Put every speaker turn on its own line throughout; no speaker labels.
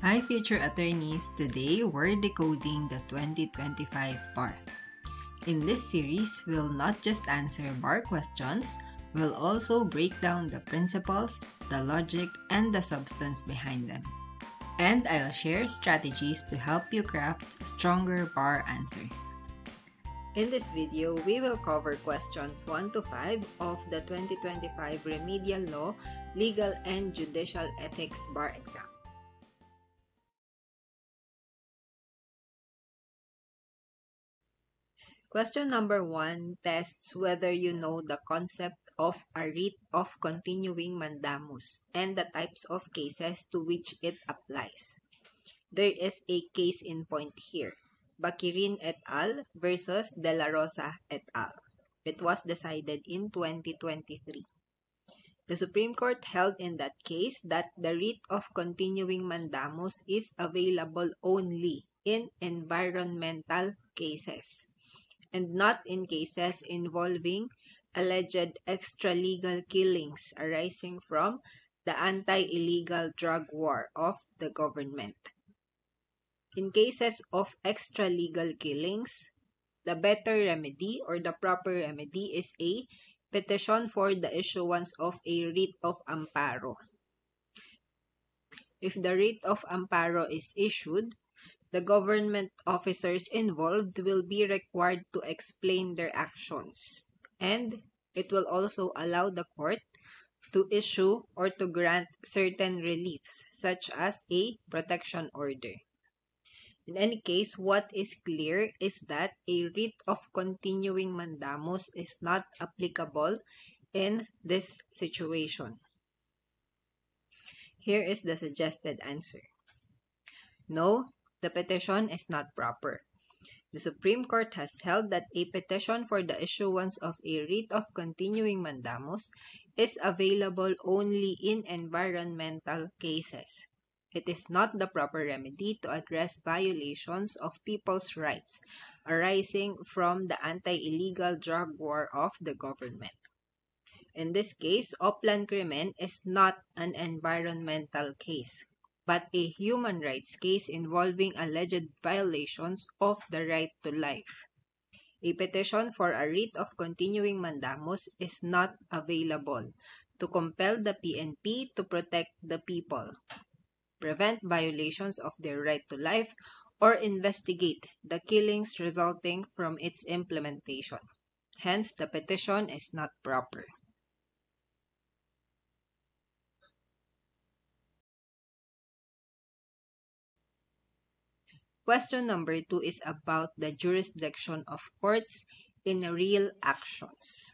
Hi future attorneys, today we're decoding the 2025 bar. In this series, we'll not just answer bar questions, we'll also break down the principles, the logic, and the substance behind them. And I'll share strategies to help you craft stronger bar answers. In this video, we will cover questions 1 to 5 of the 2025 Remedial Law, Legal, and Judicial Ethics Bar Exam. Question number 1 tests whether you know the concept of a writ of continuing mandamus and the types of cases to which it applies. There is a case in point here, Baquirin et al. Versus De La Rosa et al. It was decided in 2023. The Supreme Court held in that case that the writ of continuing mandamus is available only in environmental cases, and not in cases involving alleged extralegal killings arising from the anti-illegal drug war of the government. In cases of extralegal killings, the better remedy or the proper remedy is a petition for the issuance of a writ of amparo. If the writ of amparo is issued, the government officers involved will be required to explain their actions, and it will also allow the court to issue or to grant certain reliefs, such as a protection order. In any case, what is clear is that a writ of continuing mandamus is not applicable in this situation. Here is the suggested answer. No, the petition is not proper. The Supreme Court has held that a petition for the issuance of a writ of continuing mandamus is available only in environmental cases. It is not the proper remedy to address violations of people's rights arising from the anti-illegal drug war of the government. In this case, Oplan Crimen is not an environmental case, but a human rights case involving alleged violations of the right to life. A petition for a writ of continuing mandamus is not available to compel the PNP to protect the people, prevent violations of their right to life, or investigate the killings resulting from its implementation. Hence, the petition is not proper. Question number 2 is about the jurisdiction of courts in real actions.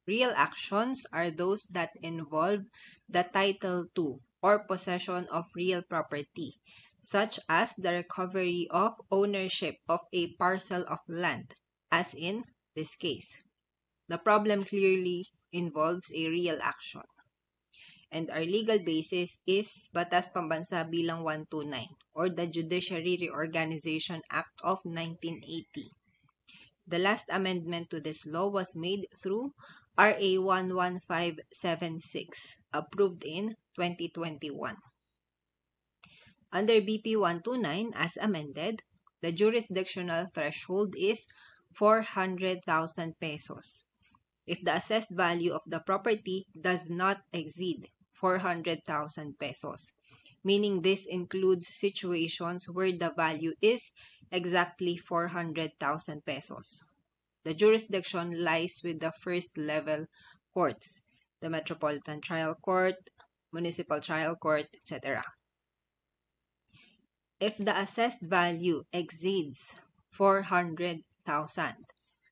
Real actions are those that involve the title to or possession of real property, such as the recovery of ownership of a parcel of land, as in this case. The problem clearly involves a real action. And our legal basis is Batas Pambansa Bilang 129 or the Judiciary Reorganization Act of 1980. The last amendment to this law was made through RA 11576, approved in 2021. Under BP 129 as amended, the jurisdictional threshold is 400,000 pesos. If the assessed value of the property does not exceed 400,000 pesos, meaning this includes situations where the value is exactly 400,000 pesos. The jurisdiction lies with the first level courts, the Metropolitan Trial Court, Municipal Trial Court, etc. If the assessed value exceeds 400,000,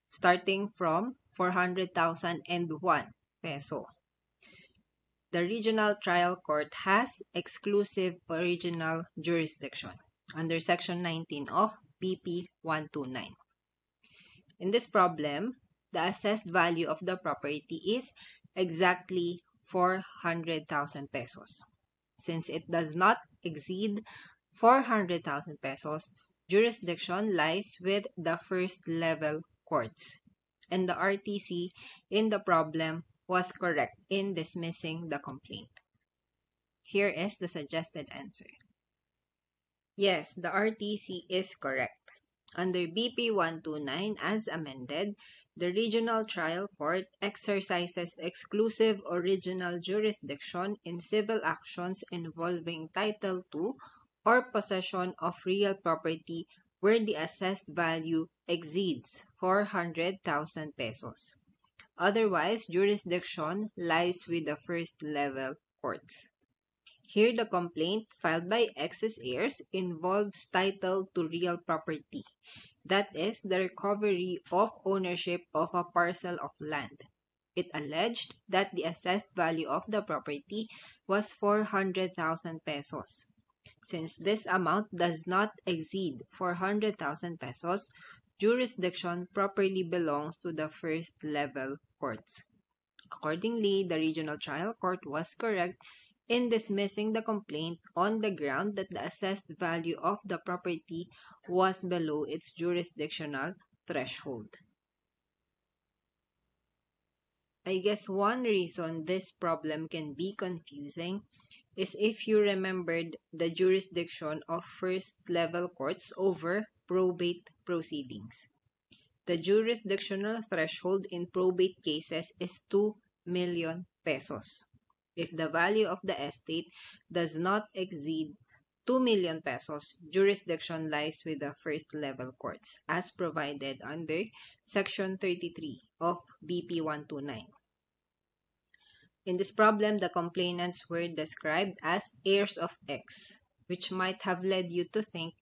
starting from 400,001 peso, the regional trial court has exclusive original jurisdiction under Section 19 of BP 129. In this problem, the assessed value of the property is exactly 400,000 pesos. Since it does not exceed 400,000 pesos, jurisdiction lies with the first level courts, and the RTC in the problem was correct in dismissing the complaint. Here is the suggested answer. Yes, the RTC is correct. Under BP 129 as amended, the Regional Trial Court exercises exclusive original jurisdiction in civil actions involving Title II or possession of real property where the assessed value exceeds 400,000 pesos. Otherwise, jurisdiction lies with the first level courts. Here, the complaint filed by excess heirs involves title to real property, that is, the recovery of ownership of a parcel of land. It alleged that the assessed value of the property was 400,000 pesos. Since this amount does not exceed 400,000 pesos, jurisdiction properly belongs to the first level courts. Accordingly, the Regional Trial Court was correct in dismissing the complaint on the ground that the assessed value of the property was below its jurisdictional threshold. I guess one reason this problem can be confusing is if you remembered the jurisdiction of first-level courts over probate proceedings. The jurisdictional threshold in probate cases is 2 million pesos. If the value of the estate does not exceed 2 million pesos, jurisdiction lies with the first-level courts, as provided under Section 33 of BP 129. In this problem, the complainants were described as heirs of X, which might have led you to think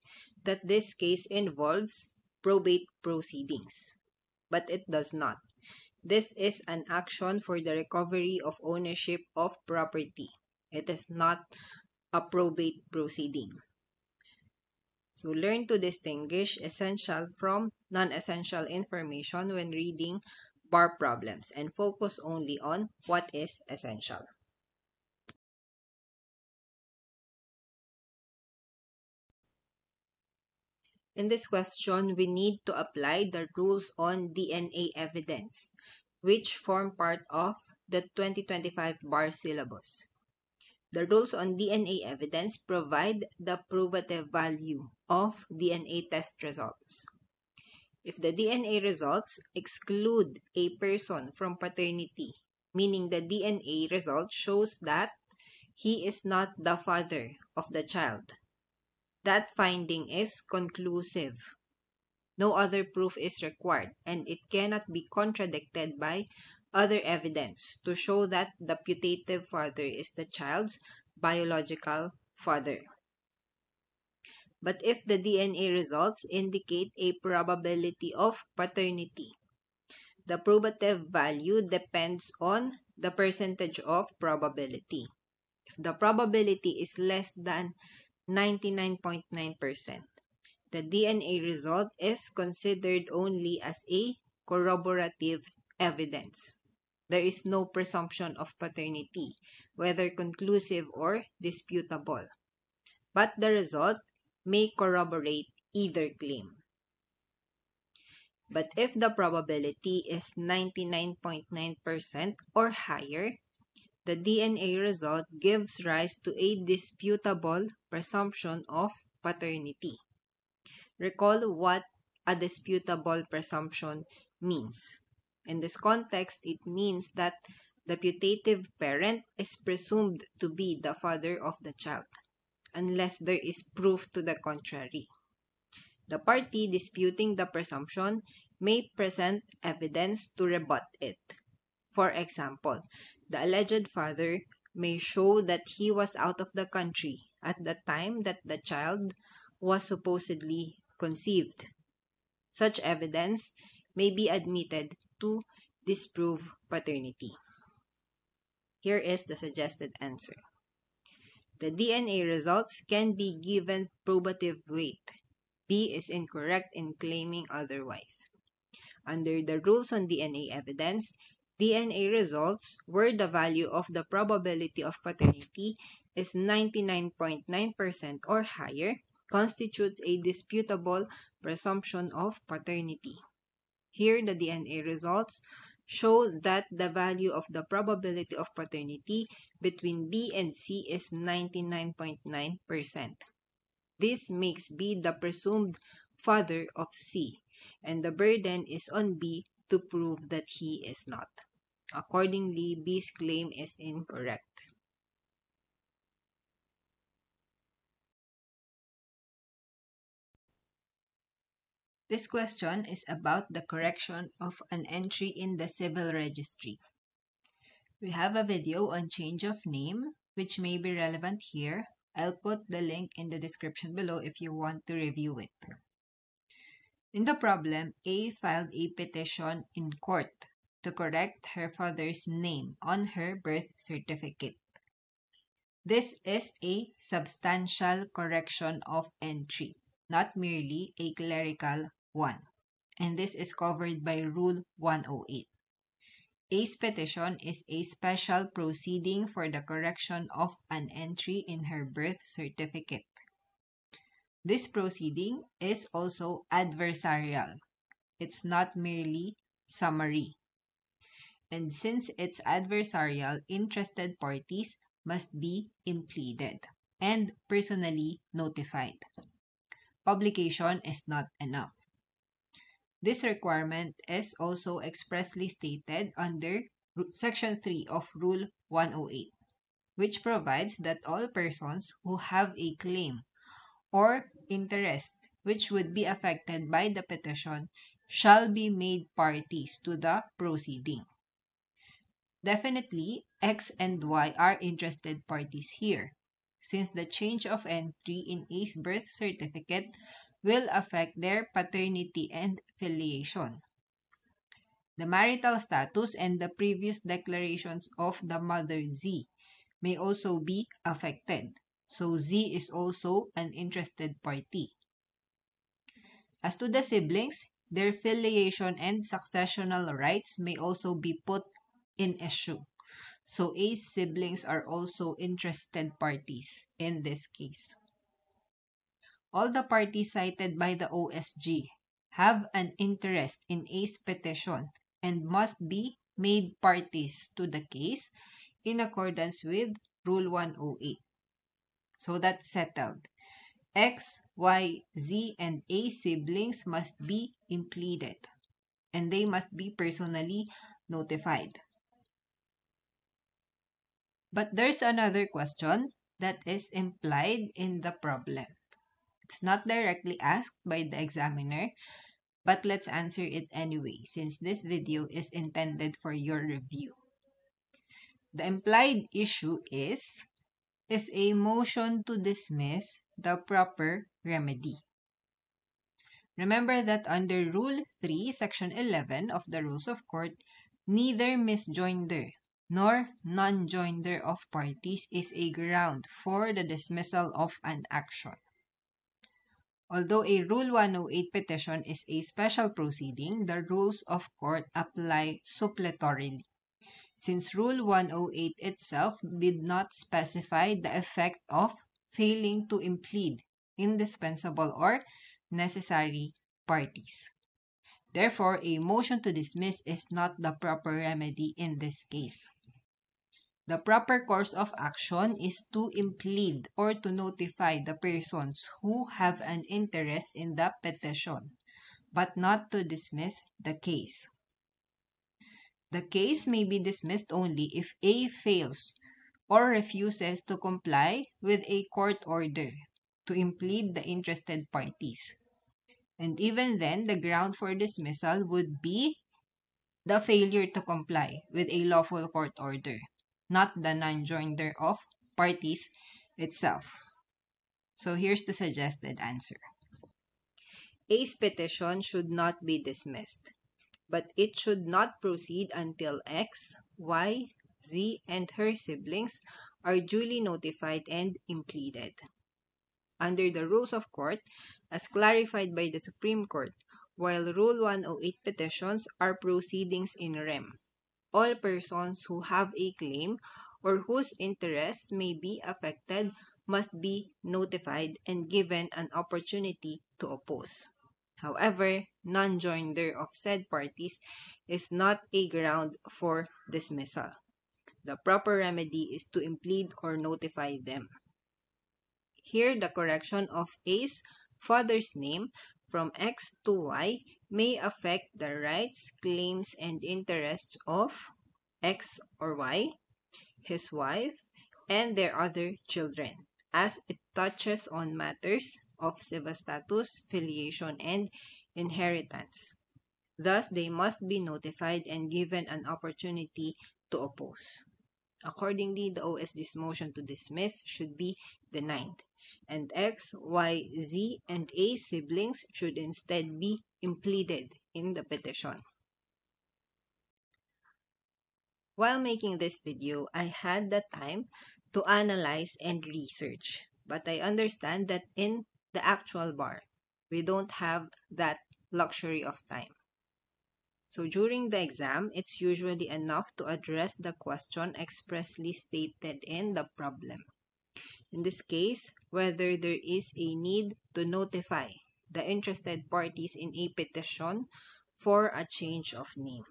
that this case involves probate proceedings. But it does not. This is an action for the recovery of ownership of property. It is not a probate proceeding. So learn to distinguish essential from non-essential information when reading bar problems and focus only on what is essential. In this question, we need to apply the rules on DNA evidence, which form part of the 2025 bar syllabus. The rules on DNA evidence provide the probative value of DNA test results. If the DNA results exclude a person from paternity, meaning the DNA result shows that he is not the father of the child, that finding is conclusive. No other proof is required, and it cannot be contradicted by other evidence to show that the putative father is the child's biological father. But if the DNA results indicate a probability of paternity, the probative value depends on the percentage of probability. If the probability is less than 99.9%, the DNA result is considered only as a corroborative evidence. There is no presumption of paternity, whether conclusive or disputable. But the result may corroborate either claim. But if the probability is 99.9% or higher, the DNA result gives rise to a disputable presumption of paternity. Recall what a disputable presumption means. In this context, it means that the putative parent is presumed to be the father of the child, unless there is proof to the contrary. The party disputing the presumption may present evidence to rebut it. For example, the alleged father may show that he was out of the country at the time that the child was supposedly conceived. Such evidence may be admitted to disprove paternity. Here is the suggested answer. The DNA results can be given probative weight. B is incorrect in claiming otherwise. Under the rules on DNA evidence, DNA results where the value of the probability of paternity is 99.9% or higher constitutes a disputable presumption of paternity. Here, the DNA results show that the value of the probability of paternity between B and C is 99.9%. This makes B the presumed father of C, and the burden is on B to prove that he is not. Accordingly, B's claim is incorrect. This question is about the correction of an entry in the civil registry. We have a video on change of name, which may be relevant here. I'll put the link in the description below if you want to review it. In the problem, A filed a petition in court to correct her father's name on her birth certificate. This is a substantial correction of entry, not merely a clerical one, and this is covered by Rule 108. A's petition is a special proceeding for the correction of an entry in her birth certificate. This proceeding is also adversarial. It's not merely summary. And since it's adversarial, interested parties must be impleaded and personally notified. Publication is not enough. This requirement is also expressly stated under Section 3 of Rule 108, which provides that all persons who have a claim or interest which would be affected by the petition shall be made parties to the proceeding. Definitely, X and Y are interested parties here, since the change of entry in A's birth certificate will affect their paternity and filiation. The marital status and the previous declarations of the mother Z may also be affected, so Z is also an interested party. As to the siblings, their filiation and successional rights may also be put in issue. So A's siblings are also interested parties in this case. All the parties cited by the OSG have an interest in A's petition and must be made parties to the case in accordance with Rule 108. So that's settled. X, Y, Z, and A siblings must be impleaded, and they must be personally notified. But there's another question that is implied in the problem. It's not directly asked by the examiner, but let's answer it anyway, since this video is intended for your review. The implied issue is a motion to dismiss the proper remedy? Remember that under Rule 3, Section 11 of the Rules of Court, neither misjoinder nor non-joinder of parties is a ground for the dismissal of an action. Although a Rule 108 petition is a special proceeding, the rules of court apply suppletorily, since Rule 108 itself did not specify the effect of failing to implead indispensable or necessary parties. Therefore, a motion to dismiss is not the proper remedy in this case. The proper course of action is to implead or to notify the persons who have an interest in the petition, but not to dismiss the case. The case may be dismissed only if A fails or refuses to comply with a court order to implead the interested parties. And even then, the ground for dismissal would be the failure to comply with a lawful court order, not the non-joinder of parties itself. So here's the suggested answer. A's petition should not be dismissed, but it should not proceed until X, Y, Z, and her siblings are duly notified and impleaded. Under the rules of court, as clarified by the Supreme Court, while Rule 108 petitions are proceedings in rem, all persons who have a claim or whose interests may be affected must be notified and given an opportunity to oppose. However, non-joinder of said parties is not a ground for dismissal. The proper remedy is to implead or notify them. Here, the correction of A's father's name from X to Y may affect the rights, claims, and interests of X or Y, his wife, and their other children, as it touches on matters of civil status, filiation, and inheritance. Thus, they must be notified and given an opportunity to oppose. Accordingly, the OSG's motion to dismiss should be denied, and X, Y, Z, and A siblings should instead be impleaded in the petition. While making this video, I had the time to analyze and research, but I understand that in the actual bar, we don't have that luxury of time. So during the exam, it's usually enough to address the question expressly stated in the problem. In this case, whether there is a need to notify the interested parties in a petition for a change of name.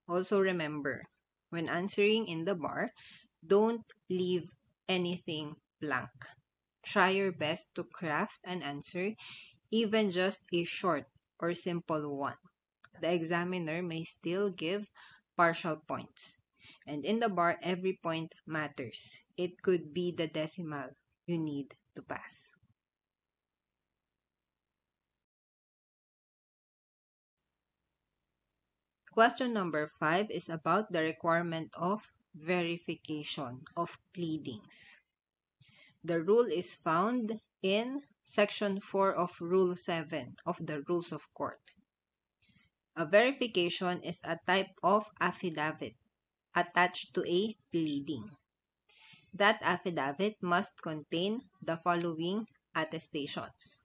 Also remember, when answering in the bar, don't leave anything blank. Try your best to craft an answer, even just a short or simple one. The examiner may still give partial points. And in the bar, every point matters. It could be the decimal you need to pass. Question number 5 is about the requirement of verification of pleadings. The rule is found in Section 4 of Rule 7 of the Rules of Court. A verification is a type of affidavit attached to a pleading. That affidavit must contain the following attestations.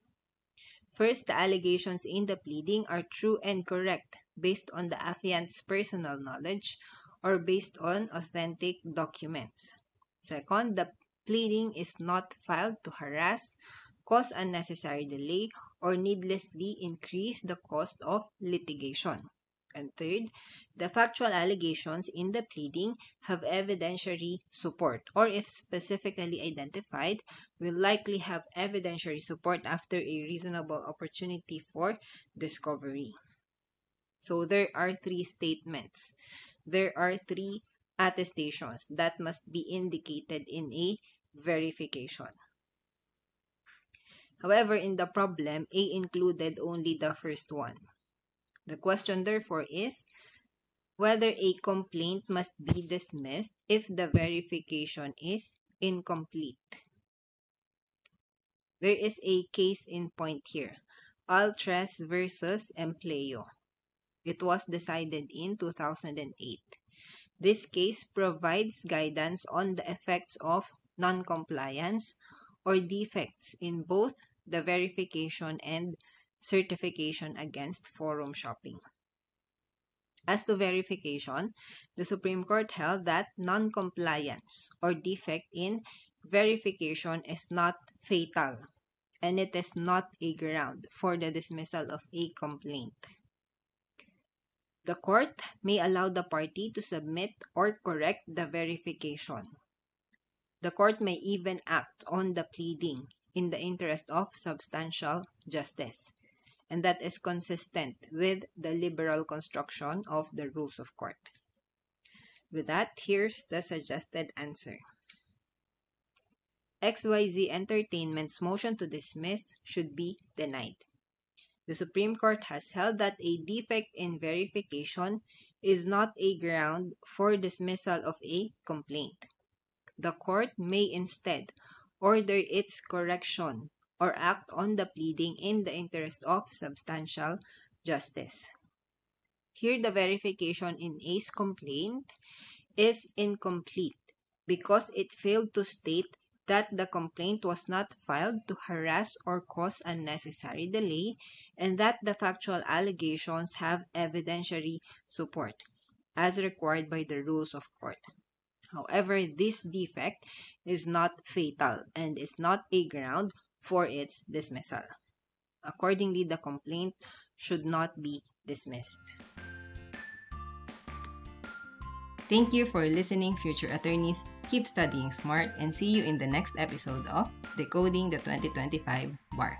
First, the allegations in the pleading are true and correct based on the affiant's personal knowledge or based on authentic documents. Second, the pleading is not filed to harass, cause unnecessary delay, or needlessly increase the cost of litigation. And third, the factual allegations in the pleading have evidentiary support, or if specifically identified, will likely have evidentiary support after a reasonable opportunity for discovery. So there are 3 statements. There are 3 attestations that must be indicated in a verification. However, in the problem, A included only the first one. The question, therefore, is whether a complaint must be dismissed if the verification is incomplete. There is a case in point here, Altres versus Empleo. It was decided in 2008. This case provides guidance on the effects of non-compliance or defects in both the verification and certification against forum shopping. As to verification, the Supreme Court held that non-compliance or defect in verification is not fatal, and it is not a ground for the dismissal of a complaint. The court may allow the party to submit or correct the verification. The court may even act on the pleading in the interest of substantial justice, and that is consistent with the liberal construction of the rules of court. With that, here's the suggested answer. XYZ Entertainment's motion to dismiss should be denied. The Supreme Court has held that a defect in verification is not a ground for dismissal of a complaint. The court may instead order its correction or act on the pleading in the interest of substantial justice. Here, the verification in A's complaint is incomplete because it failed to state that the complaint was not filed to harass or cause unnecessary delay, and that the factual allegations have evidentiary support, as required by the rules of court. However, this defect is not fatal and is not a ground for its dismissal. Accordingly, the complaint should not be dismissed. Thank you for listening, future attorneys. keep studying smart, and see you in the next episode of Decoding the 2025 Bar.